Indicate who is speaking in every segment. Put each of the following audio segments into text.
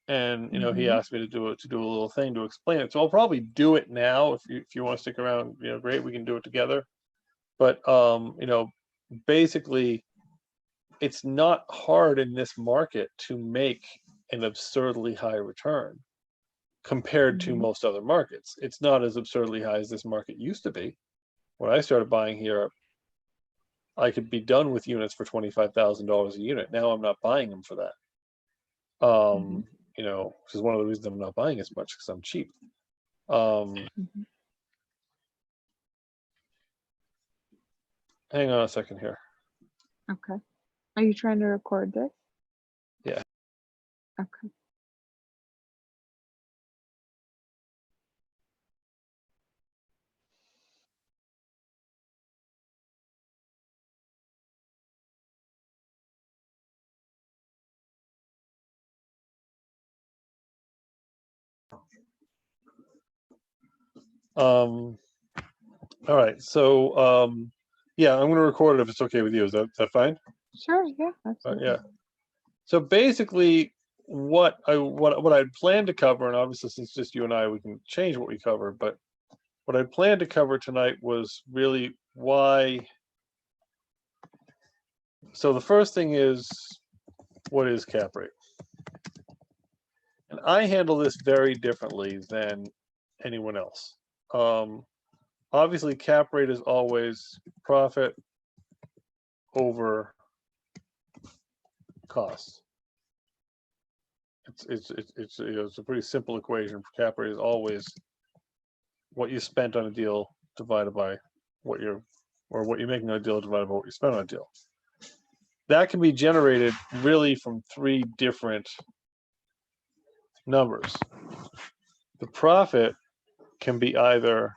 Speaker 1: And he asked me to do a little thing to explain it. So I'll probably do it now. If you want to stick around, great, we can do it together. But basically, it's not hard in this market to make an absurdly high return compared to most other markets. It's not as absurdly high as this market used to be. When I started buying here, I could be done with units for $25,000 a unit. Now I'm not buying them for that. Which is one of the reasons I'm not buying as much, because I'm cheap. Hang on a second here.
Speaker 2: Okay. Are you trying to record this?
Speaker 1: Yeah.
Speaker 2: Okay.
Speaker 1: All right. So, yeah, I'm going to record it if it's okay with you. Is that fine?
Speaker 2: Sure. Yeah. Absolutely.
Speaker 1: Yeah. So basically, what I'd planned to cover, and obviously since just you and I, we can change what we cover, but what I planned to cover tonight was really why. So the first thing is, what is cap rate? And I handle this very differently than anyone else. Obviously, cap rate is always profit over cost. It's a pretty simple equation. Cap rate is always what you spent on a deal divided by what you're making on a deal divided by what you spent on a deal. That can be generated really from three different numbers. The profit can be either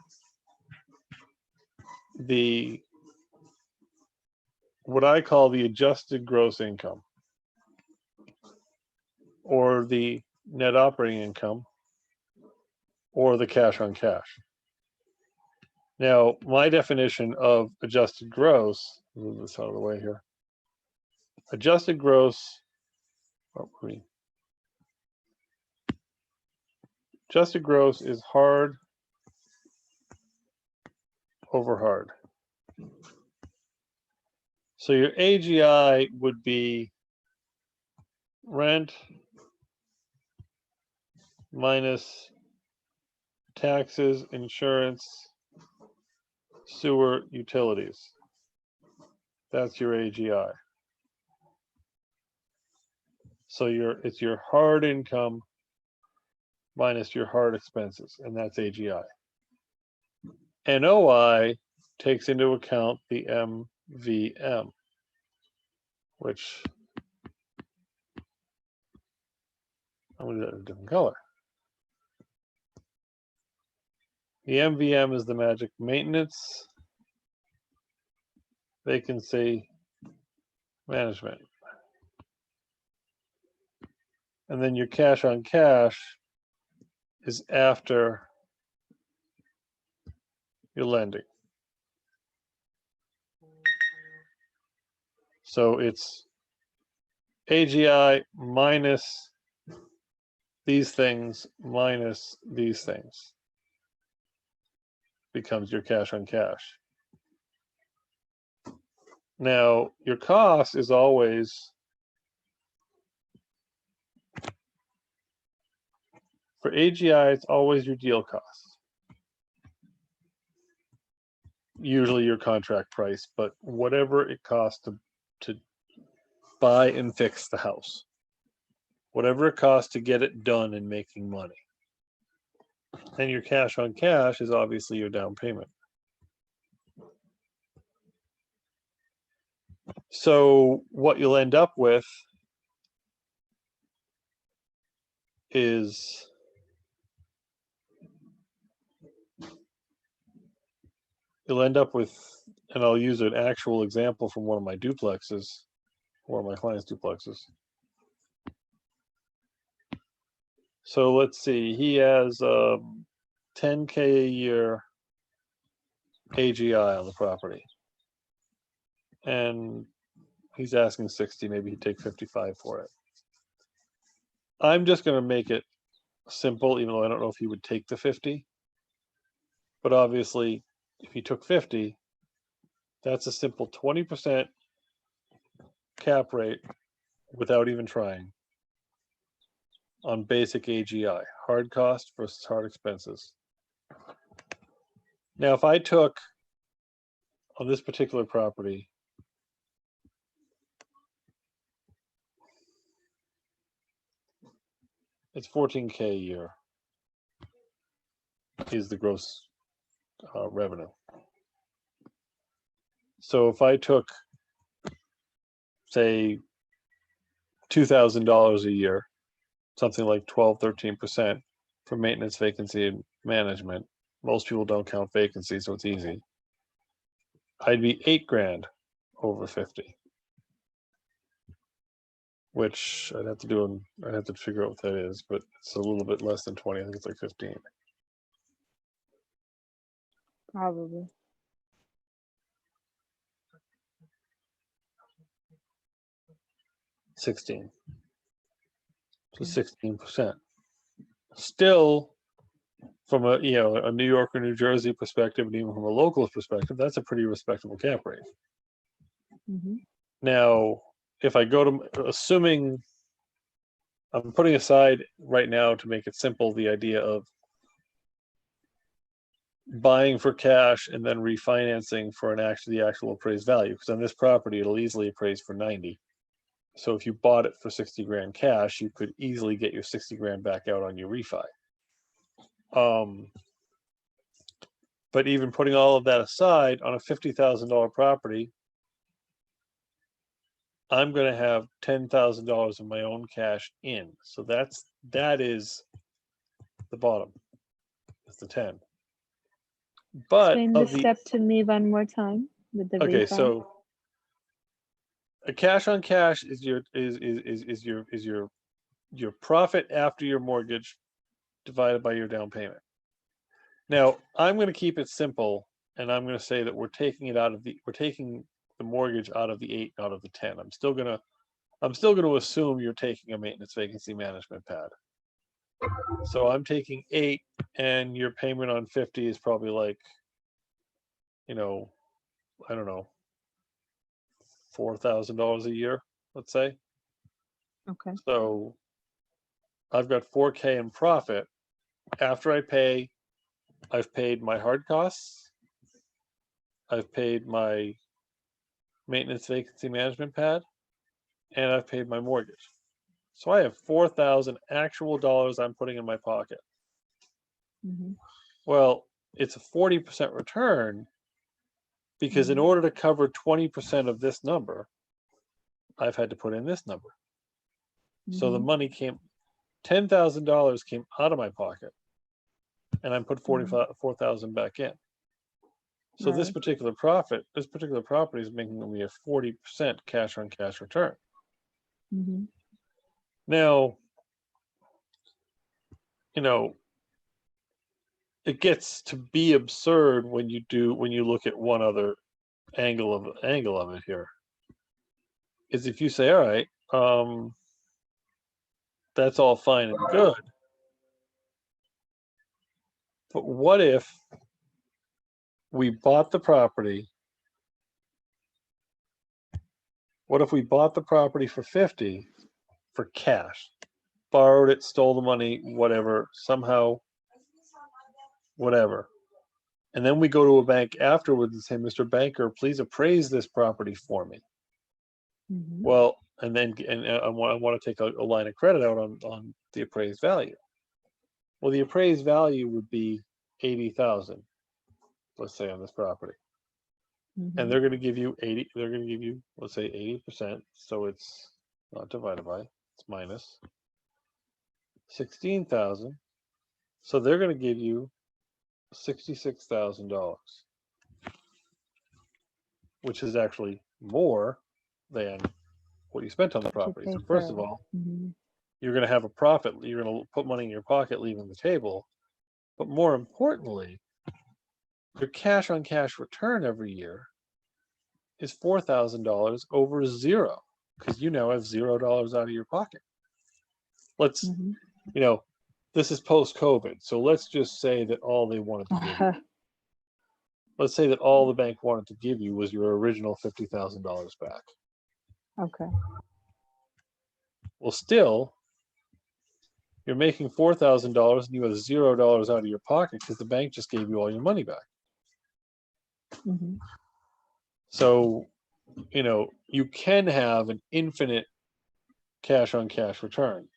Speaker 1: what I call the adjusted gross income, or the net operating income, or the cash on cash. Now, my definition of adjusted gross, move this out of the way here. Adjusted gross, adjusted gross is hard over hard. So your AGI would be rent minus taxes, insurance, sewer, utilities. That's your AGI. So it's your hard income minus your hard expenses, and that's AGI. NOI takes into account the MVM, which I'm going to do a different color. The MVM is the magic maintenance, vacancy, management. And then your cash on cash is after your lending. So it's AGI minus these things minus these things becomes your cash on cash. Now, your cost is always, for AGI, it's always your deal cost. Usually your contract price, but whatever it costs to buy and fix the house. Whatever it costs to get it done and making money. And your cash on cash is obviously your down payment. So what you'll end up with is you'll end up with, and I'll use an actual example from one of my duplexes, one of my clients' duplexes. So let's see, he has $10K a year AGI on the property. And he's asking 60, maybe he'd take 55 for it. I'm just going to make it simple, even though I don't know if he would take the 50. But obviously, if he took 50, that's a simple 20% cap rate without even trying on basic AGI, hard cost versus hard expenses. Now, if I took on this particular property, it's 14K a year is the gross revenue. So if I took, say, $2,000 a year, something like 12, 13% for maintenance, vacancy, and management. Most people don't count vacancy, so it's easy. I'd be $8,000 over 50, which I'd have to figure out what that is, but it's a little bit less than 20. I think it's like 15.
Speaker 2: Probably.
Speaker 1: $16. So 16%. Still, from a New York or New Jersey perspective, and even from a local perspective, that's a pretty respectable cap rate.
Speaker 2: Mm-hmm.
Speaker 1: Now, if I go to, assuming I'm putting aside right now to make it simple the idea of buying for cash and then refinancing for the actual appraised value, because on this property it'll easily appraise for 90. So if you bought it for 60 grand cash, you could easily get your 60 grand back out on your refi. But even putting all of that aside, on a $50,000 property, I'm going to have $10,000 of my own cash in. So that is the bottom. It's the 10. But
Speaker 2: Explain the step to me one more time with the
Speaker 1: okay,
Speaker 2: refi.
Speaker 1: so a cash on cash is your profit after your mortgage divided by your down payment. Now, I'm going to keep it simple, and I'm going to say that we're taking the mortgage out of the 8, out of the 10. I'm still going to assume you're taking a maintenance vacancy management pad. So I'm taking 8, and your payment on 50 is probably like, I don't know, $4,000 a year, let's say.
Speaker 2: Okay.
Speaker 1: So I've got 4K in profit after I've paid my hard costs, I've paid my maintenance vacancy management pad, and I've paid my mortgage. So I have 4,000 actual dollars I'm putting in my pocket.
Speaker 2: Mm-hmm.
Speaker 1: Well, it's a 40% return because in order to cover 20% of this number, I've had to put in this number. So the money $10,000 came out of my pocket, and I put 4,000 back in. So this particular property is making me a 40% cash on cash return.
Speaker 2: Mm-hmm.
Speaker 1: Now, it gets to be absurd when you look at one other angle of it here. Is if you say, all right, that's all fine and good, but what if we bought the property? What if we bought the property for 50 for cash, borrowed it, stole the money, whatever, somehow, whatever. And then we go to a bank afterwards and say, Mr. Banker, please appraise this property for me.
Speaker 2: Mm-hmm.
Speaker 1: Well, and I want to take a line of credit out on the appraised value. Well, the appraised value would be 80,000, let's say, on this property.
Speaker 2: Mm-hmm.
Speaker 1: And they're going to give you 80, they're going to give you, let's say, 80%. So it's not divided by, it's minus 16,000. So they're going to give you $66,000, which is actually more than what you spent on the property. So first of all, you're going to have a profit. You're going to put money in your pocket, leaving the table. But more importantly, your cash on cash return every year is $4,000 over zero, because you now have $0 out of your pocket. Let's,
Speaker 2: Mhm.
Speaker 1: you know, this is post-COVID, so let's just say that all they wanted to give you, let's say that all the bank wanted to give you was your original $50,000 back.
Speaker 2: Okay.
Speaker 1: Well, still, you're making $4,000 and you have $0 out of your pocket because the bank just gave you all your money back.
Speaker 2: Mhm.
Speaker 1: So, you can have an infinite cash on cash return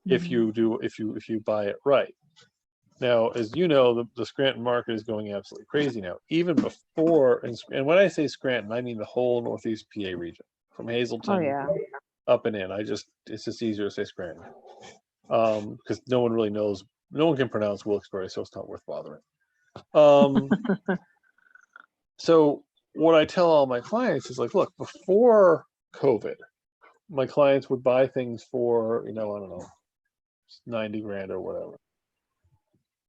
Speaker 1: if
Speaker 2: Mhm.
Speaker 1: you buy it right. Now, as you know, the Scranton market is going absolutely crazy now. Even before, and when I say Scranton, I mean the whole Northeast PA region, from
Speaker 2: Oh
Speaker 1: Hazelton
Speaker 2: yeah.
Speaker 1: up and in. It's just easier to say Scranton, because no one really knows, no one can pronounce Wilkes-Barre, so it's not worth bothering. So what I tell all my clients is like, look, before COVID, my clients would buy things for, I don't know, 90 grand or whatever.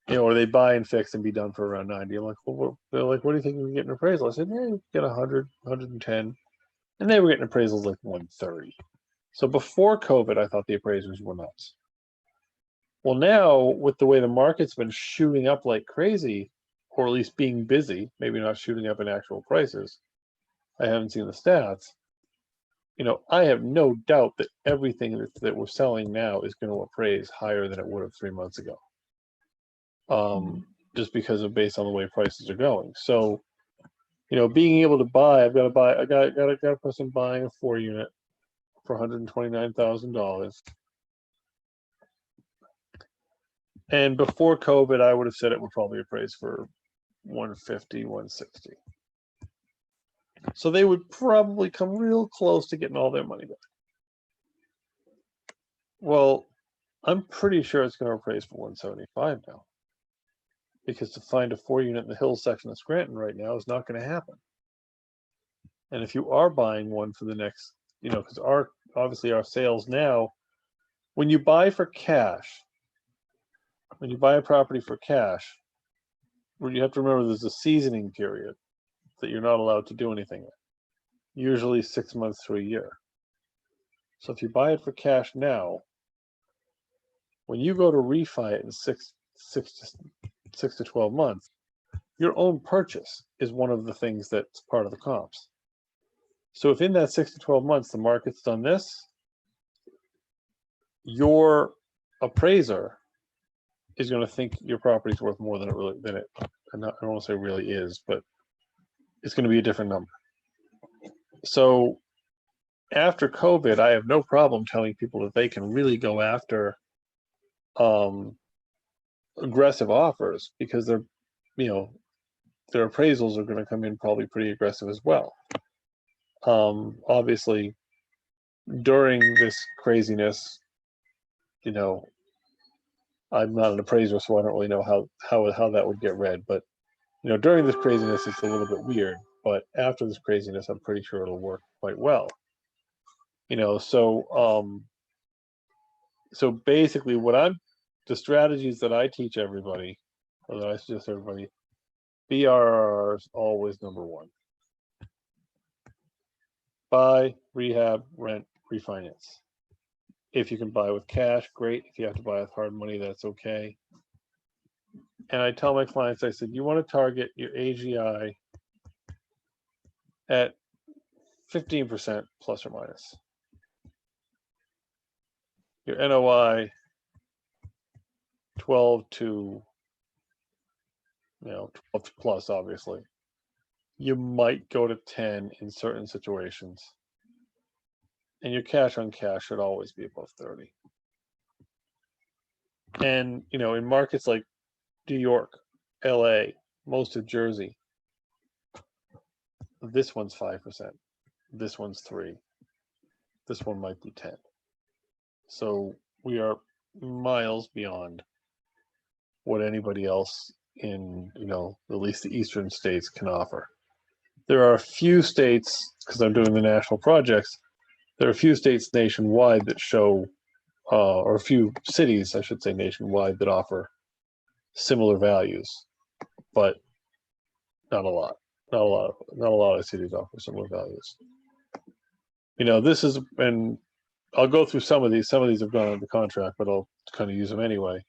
Speaker 1: Or they buy and fix and be done for around 90. I'm like, well, they're like, what do you think we can get an appraisal? I said, yeah, you get 100, 110. And they were getting appraisals like 130. So before COVID, I thought the appraisers were nuts. Well, now with the way the market's been shooting up like crazy, or at least being busy, maybe not shooting up in actual prices, I haven't seen the stats. I have no doubt that everything that we're selling now is going to appraise higher than it would have 3 months ago. Just because of based on the way prices are going. So, being able to buy, I got a person buying a 4-unit for $129,000. And before COVID, I would have said it would probably appraise for 150, 160. So they would probably come real close to getting all their money back. Well, I'm pretty sure it's going to appraise for 175 now. Because to find a 4-unit in the Hills section of Scranton right now is not going to happen. And if you are buying one for the next, because obviously our sales now, when you buy for cash, when you buy a property for cash, you have to remember there's a seasoning period that you're not allowed to do anything in, usually 6 months to a year. So if you buy it for cash now, when you go to refi it in six to 12 months, your own purchase is one of the things that's part of the comps. So if in that 6 to 12 months the market's done this, your appraiser is going to think your property's worth more than it I don't want to say really is, but it's going to be a different number. So after COVID, I have no problem telling people that they can really go after aggressive offers, because their appraisals are going to come in probably pretty aggressive as well. Obviously, during this craziness, I'm not an appraiser, so I don't really know how that would get read. But during this craziness, it's a little bit weird. But after this craziness, I'm pretty sure it'll work quite well. So basically, the strategies that I teach everybody, or that I suggest everybody, BRR is always number one. Buy, rehab, rent, refinance. If you can buy with cash, great. If you have to buy with hard money, that's okay. And I tell my clients, I said, you want to target your AGI at 15% plus or minus. Your NOI 12 to 12 plus, obviously. You might go to 10 in certain situations. And your cash on cash should always be above 30. And in markets like New York, LA, most of Jersey, this one's 5%, this one's 3%, this one might be 10%. So we are miles beyond what anybody else in at least the eastern states can offer. There are a few states, because I'm doing the national projects, there are a few states nationwide that show, or a few cities, I should say, nationwide that offer similar values, but not a lot. Not a lot of cities offer similar values. This is, and I'll go through some of these. Some of these have gone under contract, but I'll kind of use them anyway.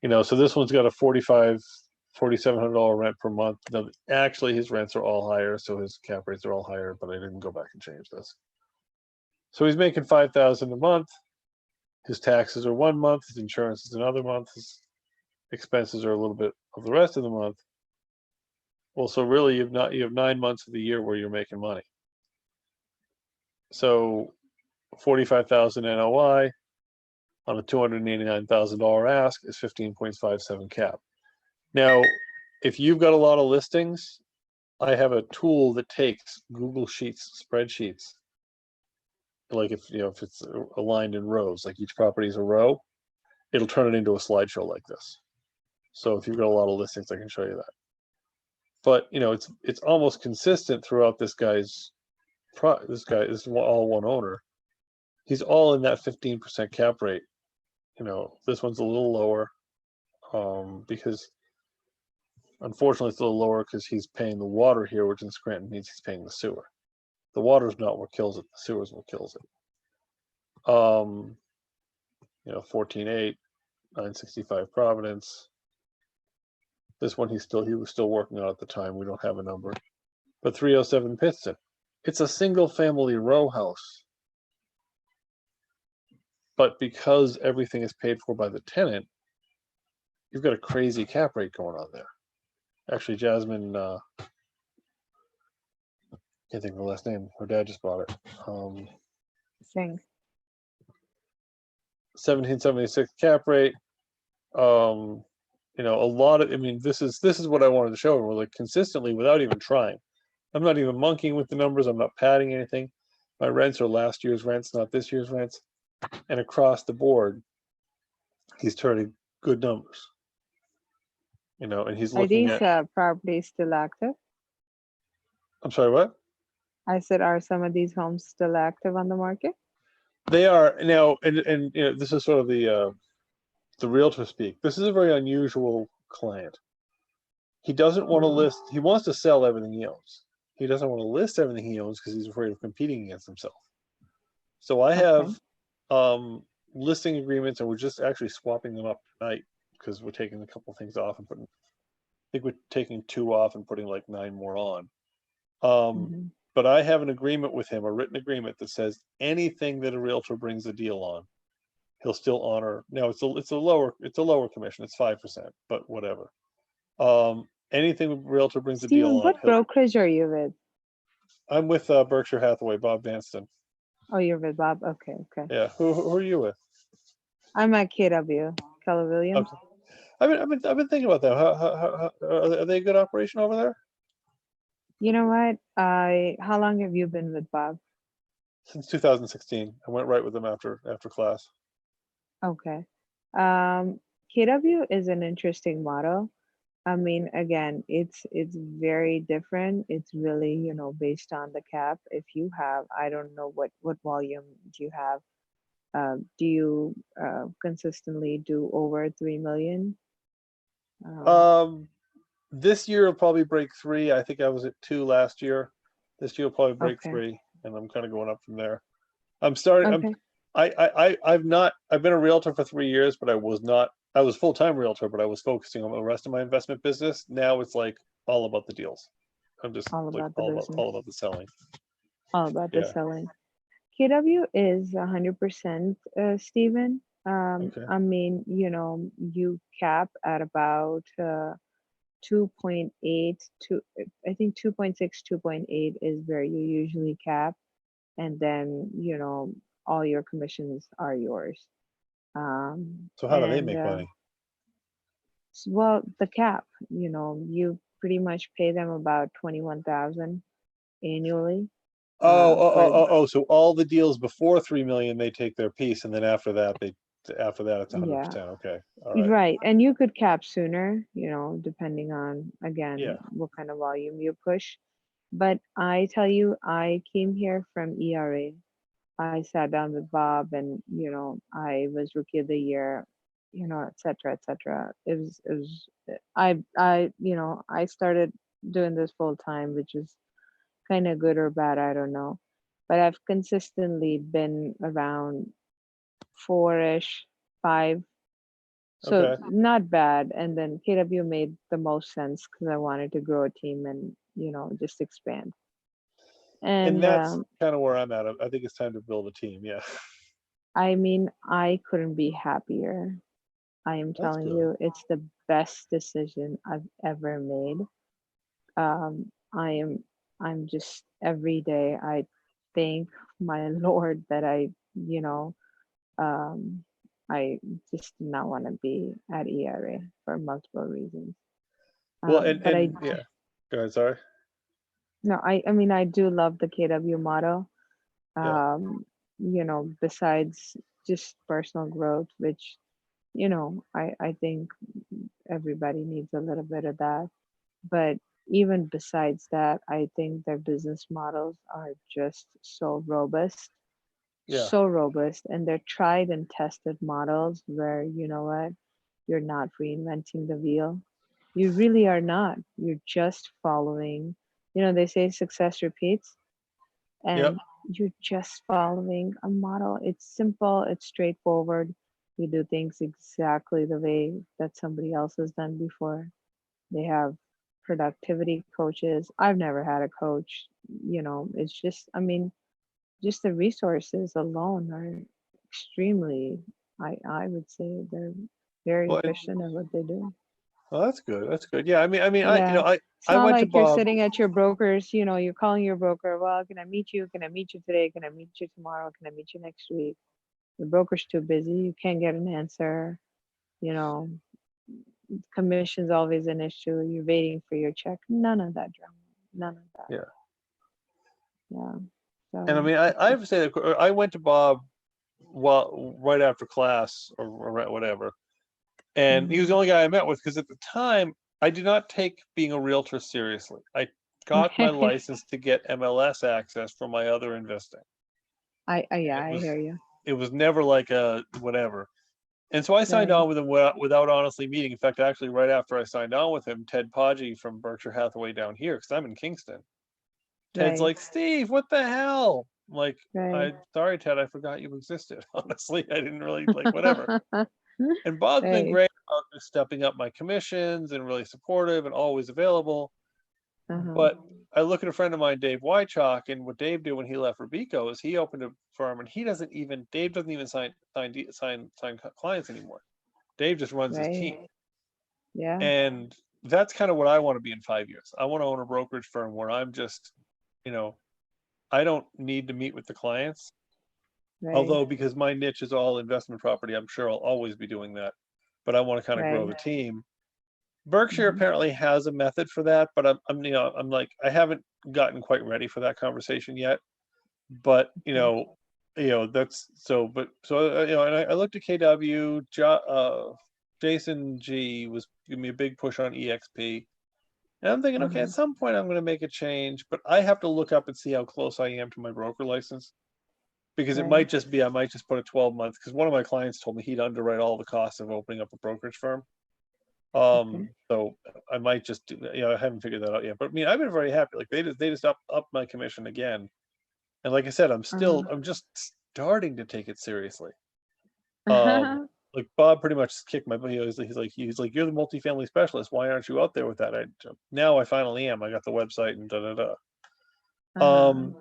Speaker 1: So this one's got a $4,700 rent per month. Now, actually, his rents are all higher, so his cap rates are all higher. But I didn't go back and change this. So he's making $5,000 a month. His taxes are 1 month. His insurance is another month. His expenses are a little bit of the rest of the month. Well, so really, you have 9 months of the year where you're making money. So 45,000 NOI on a $289,000 ask is 15.57 cap. Now, if you've got a lot of listings, I have a tool that takes Google Sheets spreadsheets. Like if it's aligned in rows, like each property is a row, it'll turn it into a slideshow like this. So if you've got a lot of listings, I can show you that. But it's almost consistent throughout this guy's. This guy is all one owner. He's all in that 15% cap rate. This one's a little lower because unfortunately it's a little lower because he's paying the water here, which in Scranton means he's paying the sewer. The water's not what kills it. The sewer's what kills it. 14.8, 965 Providence. This one he was still working on at the time. We don't have a number. But 307 Pittston. It's a single family row house. But because everything is paid for by the tenant, you've got a crazy cap rate going on there. Actually, Jasmine, can't think of her last name. Her dad just bought it.
Speaker 2: Sing.
Speaker 1: 1776 cap rate. A lot of. This is what I wanted to show everyone. Like consistently, without even trying. I'm not even monkeying with the numbers. I'm not padding anything. My rents are last year's rents, not this year's rents. And across the board, he's turning good numbers. And he's
Speaker 2: Are
Speaker 1: looking
Speaker 2: these
Speaker 1: at.
Speaker 2: properties still active?
Speaker 1: I'm sorry, what?
Speaker 2: I said, are some of these homes still active on the market?
Speaker 1: They are now, and this is sort of the realtor speak. This is a very unusual client. He doesn't want to list. He wants to sell everything he owns. He doesn't want to list everything he owns because he's afraid of competing against himself. So I have listing agreements, and we're just actually swapping them up tonight because we're taking a couple things off and putting. I think we're taking 2 off and putting like 9 more on. But I have an agreement with him, a written agreement that says anything that a realtor brings a deal on, he'll still honor. Now it's a lower commission. It's 5%, but whatever. Anything a realtor brings a deal on.
Speaker 2: What brokerage are you with?
Speaker 1: I'm with Berkshire Hathaway, Bob Vanston.
Speaker 2: Oh, you're with Bob. Okay.
Speaker 1: Yeah. Who are you with?
Speaker 2: I'm at KW, Keller Williams.
Speaker 1: Okay. I've been thinking about that. How are they a good operation over there?
Speaker 2: You know what? How long have you been with Bob?
Speaker 1: Since 2016. I went right with them after class.
Speaker 2: Okay. KW is an interesting model. Again, it's very different. It's really, based on the cap. If you have, I don't know what volume do you have. Do you consistently do over 3 million?
Speaker 1: This year will probably break 3. I think I was at 2 last year. This year will probably break 3, and I'm kind of going up from there. I'm starting.
Speaker 2: Okay.
Speaker 1: I've been a realtor for 3 years, but I was full-time realtor, but I was focusing on the rest of my investment business. Now it's like all about the deals. I'm just
Speaker 2: all about
Speaker 1: the selling.
Speaker 2: All about the selling. KW is 100%, Stephen.
Speaker 1: Okay.
Speaker 2: You cap at about 2.8 to, I think 2.6, 2.8 is where you usually cap. And then, all your commissions are yours.
Speaker 1: So how do they make money?
Speaker 2: Well, the cap, you pretty much pay them about 21,000 annually.
Speaker 1: So all the deals before 3 million, they take their piece, and then after that it's 100%. Okay, all right.
Speaker 2: Right, and you could cap sooner, depending on what kind of volume you push. But I tell you, I came here from ERA. I sat down with Bob, and I was rookie of the year, et cetera, et cetera. It was I started doing this full time, which is kind of good or bad, I don't know. but I've consistently been around four-ish, five. So
Speaker 1: Okay.
Speaker 2: not bad. And then KW made the most sense because I wanted to grow a team and, just expand.
Speaker 1: And
Speaker 2: And
Speaker 1: that's kind of where I'm at. I think it's time to build a team. Yeah.
Speaker 2: I mean, I couldn't be happier. I am
Speaker 1: That's
Speaker 2: telling
Speaker 1: good.
Speaker 2: you, it's the best decision I've ever made. Um, I am, I'm just every day I thank my Lord that you know, um, I just did not want to be at ERA for multiple reasons.
Speaker 1: Well,
Speaker 2: But I,
Speaker 1: yeah. Go ahead. Sorry.
Speaker 2: no, I mean, I do love the KW model.
Speaker 1: Yeah.
Speaker 2: Besides just personal growth, which, I think everybody needs a little bit of that. But even besides that, I think their business models are just
Speaker 1: Yeah.
Speaker 2: so robust, and they're tried and tested models where, you know what, you're not reinventing the wheel. You really are not. You're just following, they say success repeats,
Speaker 1: Yep.
Speaker 2: and you're just following a model. It's simple, it's straightforward. You do things exactly the way that somebody else has done before. They have productivity coaches. I've never had a coach. It's just, I mean, just the resources alone are extremely, I would say they're very
Speaker 1: Well,
Speaker 2: efficient at what they do.
Speaker 1: well, that's good. That's good. Yeah.
Speaker 2: Yeah. It's
Speaker 1: I
Speaker 2: not
Speaker 1: went to
Speaker 2: like you're
Speaker 1: Bob.
Speaker 2: sitting at your broker's, you're calling your broker, well, can I meet you? Can I meet you today? Can I meet you tomorrow? Can I meet you next week? The broker's too busy. You can't get an answer. You know, commission's always an issue. You're waiting for your check. None of that drama. None of that.
Speaker 1: Yeah.
Speaker 2: Yeah.
Speaker 1: And
Speaker 2: So,
Speaker 1: I have to say that I went to Bob right after class or whatever, and he was the
Speaker 2: mhm.
Speaker 1: only guy I met with because at the time I did not take being a realtor seriously. I got my license to get MLS access for my other investing.
Speaker 2: yeah,
Speaker 1: It
Speaker 2: I
Speaker 1: was
Speaker 2: hear you.
Speaker 1: it was never like a whatever. And so I signed
Speaker 2: Right.
Speaker 1: on with him without honestly meeting. In fact, actually, right after I signed on with him, Ted Podgy from Berkshire Hathaway down here, because I'm in Kingston. Ted's
Speaker 2: Right.
Speaker 1: like, Steve, what the hell? I'm like,
Speaker 2: Right.
Speaker 1: I sorry, Ted, I forgot you existed. Honestly, I didn't really like whatever. And Bob's been
Speaker 2: Right.
Speaker 1: great about just stepping up my commissions and really supportive and always available.
Speaker 2: Uh-huh.
Speaker 1: But I look at a friend of mine, Dave Wychalk, and what Dave did when he left Robeco is he opened a firm, and Dave doesn't even sign clients anymore. Dave just runs his
Speaker 2: Right.
Speaker 1: team.
Speaker 2: Yeah.
Speaker 1: And that's kind of what I want to be in 5 years. I want to own a brokerage firm where I'm just, you know, I don't need to meet with the clients.
Speaker 2: Right.
Speaker 1: Although, because my niche is all investment property, I'm sure I'll always be doing that. But I want to kind of grow
Speaker 2: Right.
Speaker 1: the team. Berkshire
Speaker 2: Hmm.
Speaker 1: apparently has a method for that, but I'm like, I haven't gotten quite ready for that conversation yet. But
Speaker 2: Okay.
Speaker 1: that's so. But so and I looked at KW. Jason G was giving me a big push on EXP. And I'm thinking, okay, at
Speaker 2: Uh-huh.
Speaker 1: some point I'm going to make a change, but I have to look up and see how close I am to my broker license because it
Speaker 2: Right.
Speaker 1: might just be I might just put a 12 month because one of my clients told me he'd underwrite all the costs of opening up a brokerage firm.
Speaker 2: Okay.
Speaker 1: So I might just do, I haven't figured that out yet. But I mean, I've been very happy. Like they just up my commission again. And like I said, I'm just starting to take it seriously. Um,
Speaker 2: Uh-huh.
Speaker 1: like Bob pretty much kicked my butt. He's like, you're the multifamily specialist. Why aren't you out there with that? Now I finally am. I got the website and da da da.
Speaker 2: Uh-huh.
Speaker 1: Um,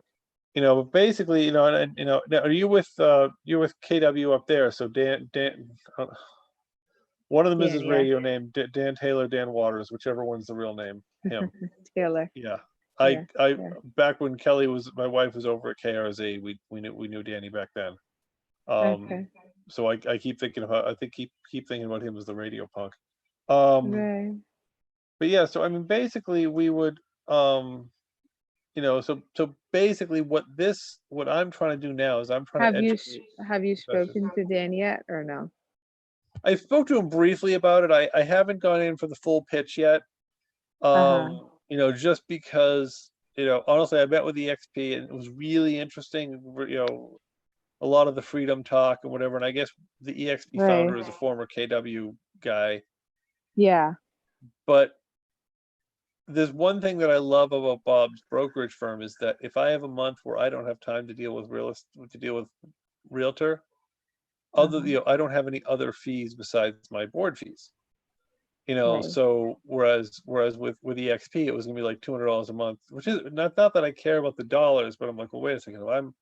Speaker 1: but basically, now are you're with KW up there? So Dan, one of them is
Speaker 2: Dan,
Speaker 1: his
Speaker 2: yeah.
Speaker 1: radio name, Dan Taylor, Dan Waters, whichever one's the real name. Him.
Speaker 2: Taylor.
Speaker 1: Yeah.
Speaker 2: Yeah.
Speaker 1: I
Speaker 2: Yeah.
Speaker 1: back when my wife was over at KRZ, we knew Danny back then. Um,
Speaker 2: Okay.
Speaker 1: so I keep thinking about I think keep thinking about him as the radio punk. Um,
Speaker 2: Right.
Speaker 1: but yeah, so I mean, basically we would so basically what I'm trying to do now is I'm trying to educate
Speaker 2: Have you
Speaker 1: investors.
Speaker 2: spoken to Dan yet or no?
Speaker 1: I spoke to him briefly about it. I haven't gone in for the full pitch yet.
Speaker 2: Uh-huh.
Speaker 1: Just because honestly, I met with the XP and it was really interesting. A lot of the freedom talk and whatever. And I guess the EXP
Speaker 2: Right.
Speaker 1: founder is a former KW guy,
Speaker 2: Yeah.
Speaker 1: but there's one thing that I love about Bob's brokerage firm is that if I have a month where I don't have time to deal with realtor,
Speaker 2: Uh-huh.
Speaker 1: I don't have any other fees besides my board fees.
Speaker 2: Right.
Speaker 1: So whereas with EXP it was gonna be like $200 a month, which is not that I care about the dollars, but I'm like, well, wait a second,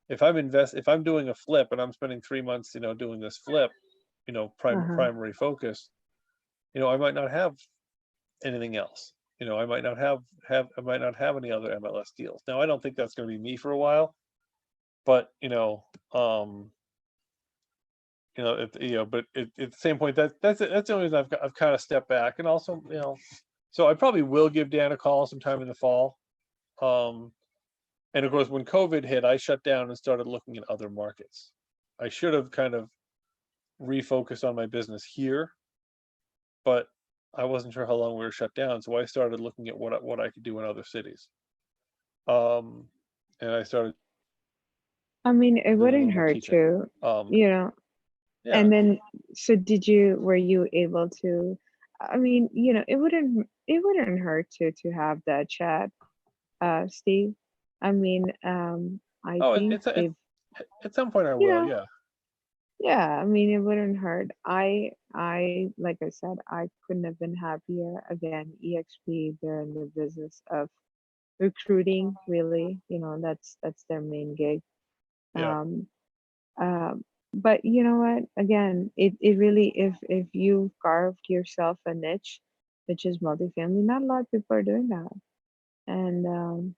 Speaker 1: if I'm doing a flip and I'm spending 3 months, doing this flip,
Speaker 2: Uh-huh.
Speaker 1: primary focus, I might not have anything else. I might not have any other MLS deals. Now I don't think that's going to be me for a while, but but at the same point, that's the only reason I've kind of stepped back, and also, so I probably will give Dan a call sometime in the fall. Um, and of course, when COVID hit, I shut down and started looking at other markets. I should have kind of refocused on my business here, but I wasn't sure how long we were shut down, so I started looking at what I could do in other cities. Um, and I started
Speaker 2: I mean, it
Speaker 1: doing a little
Speaker 2: wouldn't
Speaker 1: more
Speaker 2: hurt
Speaker 1: teaching.
Speaker 2: to,
Speaker 1: Um,
Speaker 2: you know,
Speaker 1: yeah.
Speaker 2: and then so were you able to, I mean, it wouldn't hurt to have that chat, Steve. I mean, I
Speaker 1: Oh,
Speaker 2: think if,
Speaker 1: at some point I
Speaker 2: you
Speaker 1: will.
Speaker 2: know,
Speaker 1: Yeah.
Speaker 2: yeah, I mean, it wouldn't hurt. Like I said, I couldn't have been happier. Again, EXP, they're in the business of recruiting, really. That's their main gig.
Speaker 1: Yeah.
Speaker 2: Um, Um, but you know what? Again, it really, if you've carved yourself a niche, which is multifamily, not a lot of people are doing that. And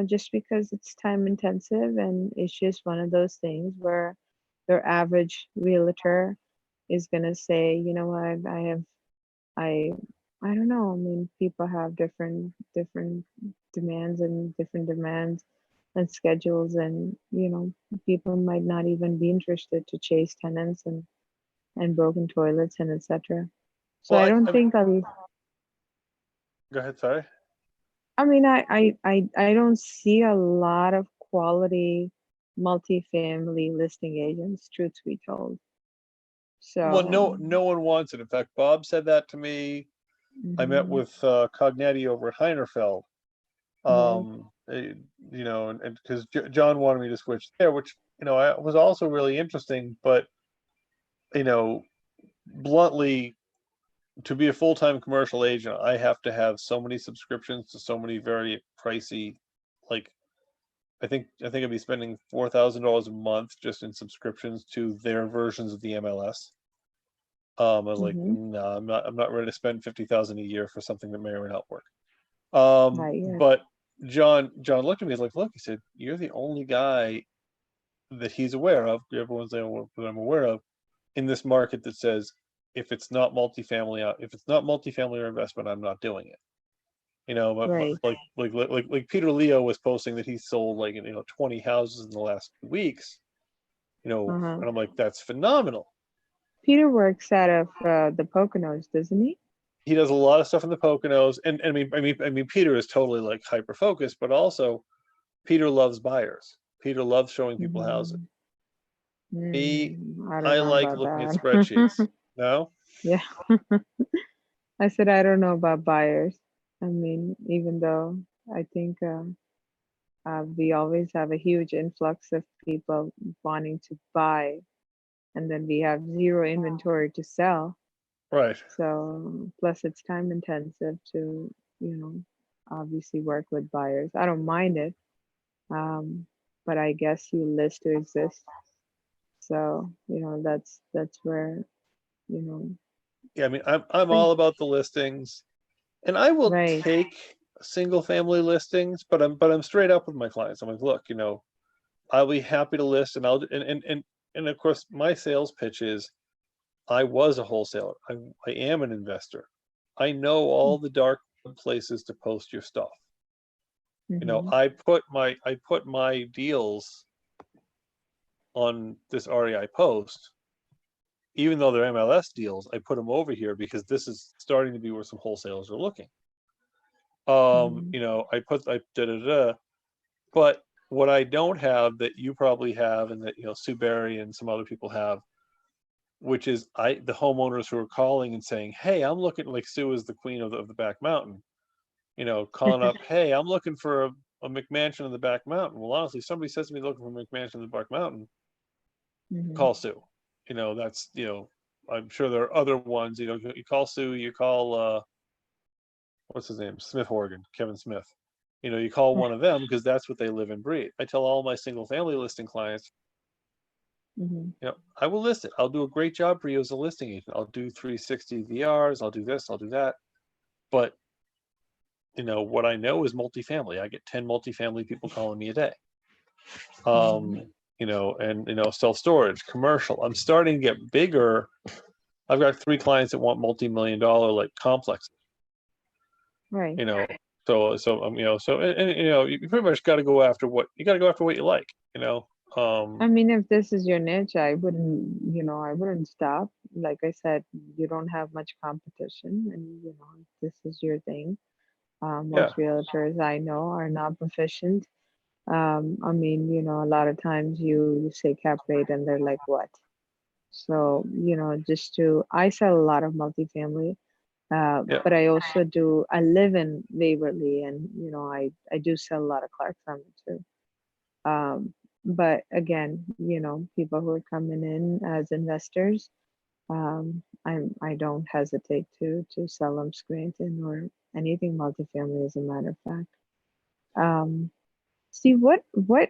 Speaker 2: just because it's time intensive and it's just one of those things where your average realtor is gonna say, you know what, I I don't know. I mean, people have different demands and schedules, and people might not even be interested to chase tenants and broken toilets and etc. So
Speaker 1: Well,
Speaker 2: I don't
Speaker 1: I mean,
Speaker 2: think I'll.
Speaker 1: go ahead. Sorry.
Speaker 2: I mean, I don't see a lot of quality multifamily listing agents, truth be told.
Speaker 1: Well,
Speaker 2: So,
Speaker 1: no one wants it. In fact, Bob said that to me. I met
Speaker 2: mhm,
Speaker 1: with Cognetti over at Heinerfeld.
Speaker 2: right.
Speaker 1: And because John wanted me to switch there, which I was also really interesting, but you know, bluntly, to be a full-time commercial agent, I have to have so many subscriptions to so many very pricey, like I think I'd be spending $4,000 a month just in subscriptions to their versions of the MLS. I'm like,
Speaker 2: Mm-hmm.
Speaker 1: no, I'm not ready to spend 50,000 a year for something that may or may not work.
Speaker 2: Not yet.
Speaker 1: But John looked at me, he's like, look, he said, you're the only guy that he's aware of, everyone's there that I'm aware of, in this market that says if it's not multifamily or investment, I'm not doing it.
Speaker 2: Right.
Speaker 1: Like Peter Leo was posting that he sold 20 houses in the last 2 weeks.
Speaker 2: Uh-huh.
Speaker 1: And I'm like, that's phenomenal.
Speaker 2: Peter works out of the Poconos, doesn't he?
Speaker 1: He does a lot of stuff in the Poconos, and I mean, Peter is totally like hyper focused, but also Peter loves buyers. Peter loves showing people houses.
Speaker 2: Mm-hmm.
Speaker 1: Me,
Speaker 2: I don't
Speaker 1: I
Speaker 2: know
Speaker 1: like
Speaker 2: about
Speaker 1: looking at
Speaker 2: that.
Speaker 1: spreadsheets. No,
Speaker 2: Yeah. I said I don't know about buyers. I mean, even though I think we always have a huge influx of people wanting to buy, and then we have zero inventory to sell.
Speaker 1: right?
Speaker 2: So, plus it's time intensive to, obviously work with buyers. I don't mind it, um, but I guess you list to exist. So, that's where, you know,
Speaker 1: Yeah, I mean, I'm
Speaker 2: but
Speaker 1: all about the listings, and I will
Speaker 2: right.
Speaker 1: take single family listings, but I'm straight up with my clients. I'm like, look, I'll be happy to list, and and of course, my sales pitch is I was a wholesaler. I am an investor. I know all the dark places to post your stuff.
Speaker 2: Mm-hmm.
Speaker 1: I put my deals on this REI post, even though they're MLS deals. I put them over here because this is starting to be where some wholesalers are looking.
Speaker 2: Mm-hmm.
Speaker 1: I da da da. But what I don't have that you probably have, and that Sue Barry and some other people have, which is the homeowners who are calling and saying, "Hey, I'm looking," like Sue is the queen of the back mountain. calling up, hey, I'm looking for a McMansion in the back mountain. Well, honestly, somebody says to me looking for a McMansion in the back mountain,
Speaker 2: Hmm.
Speaker 1: call Sue. That's, I'm sure there are other ones, you call Sue, you call, what's his name? Smith Horgan, Kevin Smith. You call one of them because that's what they live and breathe. I tell all my single family listing clients,
Speaker 2: Hmm.
Speaker 1: I will list it. I'll do a great job for you as a listing agent. I'll do 360 VRs. I'll do this. I'll do that. But what I know is multifamily. I get 10 multifamily people calling me a day.
Speaker 2: Hmm.
Speaker 1: And self-storage, commercial. I'm starting to get bigger. I've got 3 clients that want multi-million-dollar like complexes.
Speaker 2: Right.
Speaker 1: You know, and you pretty much got to go after what you like.
Speaker 2: I mean, if this is your niche, I wouldn't stop. Like I said, you don't have much competition, and if this is your thing.
Speaker 1: Yeah,
Speaker 2: Most realtors I know are not proficient. I mean, a lot of times you say cap rate and they're like, what? So, I sell a lot of multifamily,
Speaker 1: yeah,
Speaker 2: but I live in Waverly and, I do sell a lot of Clark Summit too. Um, but again, people who are coming in as investors, I don't hesitate to sell them Scranton or anything multifamily as a matter of fact. Um, Steve, what